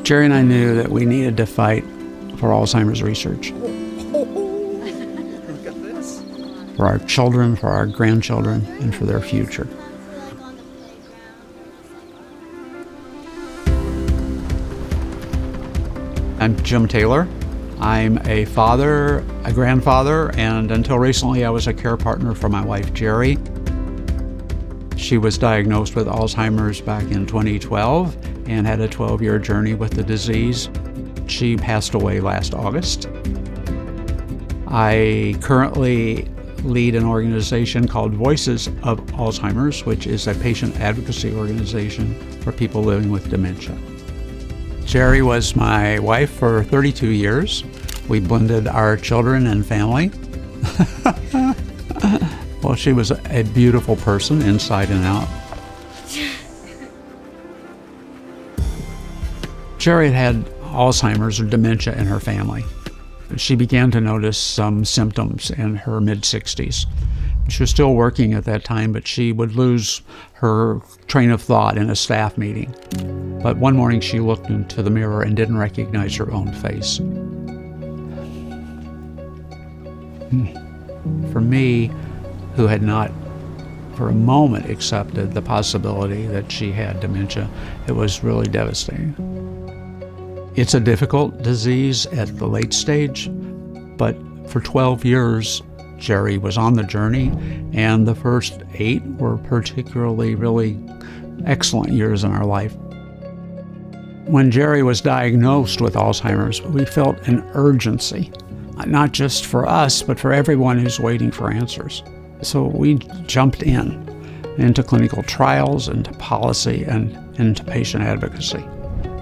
Geri and I knew that we needed to fight for Alzheimer's research. Look at this. For our children, for our grandchildren, and for their future. I'm Jim Taylor. I'm a father, a grandfather, and until recently I was a care partner for my wife, Geri. She was diagnosed with Alzheimer's back in 2012 and had a 12-year journey with the disease. She passed away last August. I currently lead an organization called Voices of Alzheimer's, which is a patient advocacy organization for people living with dementia. Geri was my wife for 32 years. We blended our children and family. Well, she was a beautiful person inside and out. Geri had Alzheimer's or dementia in her family. She began to notice some symptoms in her mid-60s. She was still working at that time, but she would lose her train of thought in a staff meeting. But one morning she looked into the mirror and didn't recognize her own face. For me, who had not for a moment accepted the possibility that she had dementia, it was really devastating. It's a difficult disease at the late stage, but for 12 years, Geri was on the journey, and the first 8 were particularly really excellent years in our life. When Geri was diagnosed with Alzheimer's, we felt an urgency, not just for us, but for everyone who's waiting for answers. So we jumped into clinical trials, into policy, and into patient advocacy.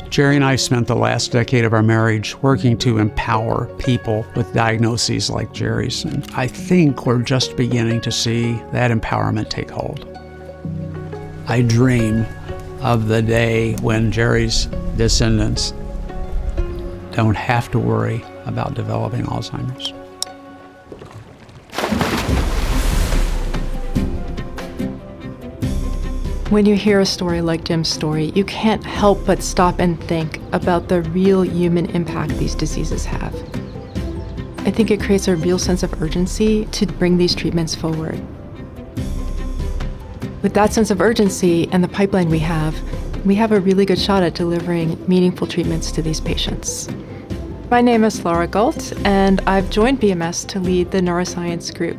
Geri and I spent the last decade of our marriage working to empower people with diagnoses like Geri's, and I think we're just beginning to see that empowerment take hold. I dream of the day when Geri's descendants don't have to worry about developing Alzheimer's. When you hear a story like Jim's story, you can't help but stop and think about the real human impact these diseases have. I think it creates a real sense of urgency to bring these treatments forward. With that sense of urgency and the pipeline we have a really good shot at delivering meaningful treatments to these patients. My name is Laura Galt, and I've joined BMS to lead the neuroscience group.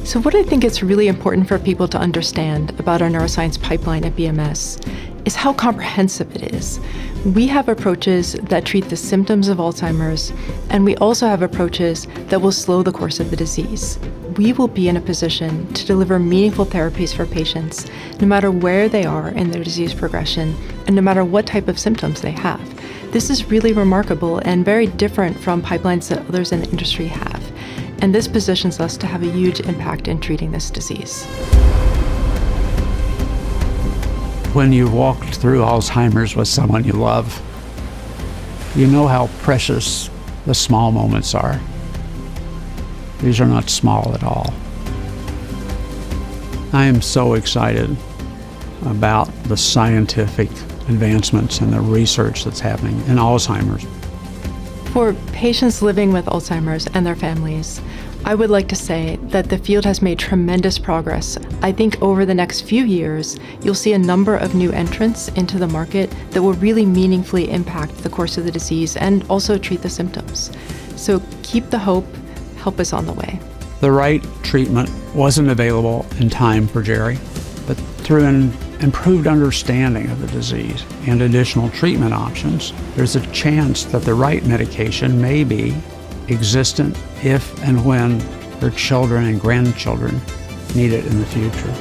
So what I think is really important for people to understand about our neuroscience pipeline at BMS is how comprehensive it is. We have approaches that treat the symptoms of Alzheimer's, and we also have approaches that will slow the course of the disease. We will be in a position to deliver meaningful therapies for patients, no matter where they are in their disease progression, and no matter what type of symptoms they have. This is really remarkable and very different from pipelines that others in the industry have. And this positions us to have a huge impact in treating this disease. When you've walked through Alzheimer's with someone you love, you know how precious the small moments are. These are not small at all. I am so excited about the scientific advancements and the research that's happening in Alzheimer's. For patients living with Alzheimer's and their families, I would like to say that the field has made tremendous progress. I think over the next few years, you'll see a number of new entrants into the market that will really meaningfully impact the course of the disease and also treat the symptoms. So keep the hope, help us on the way. The right treatment wasn't available in time for Geri, but through an improved understanding of the disease and additional treatment options, there's a chance that the right medication may be existent if and when her children and grandchildren need it in the future.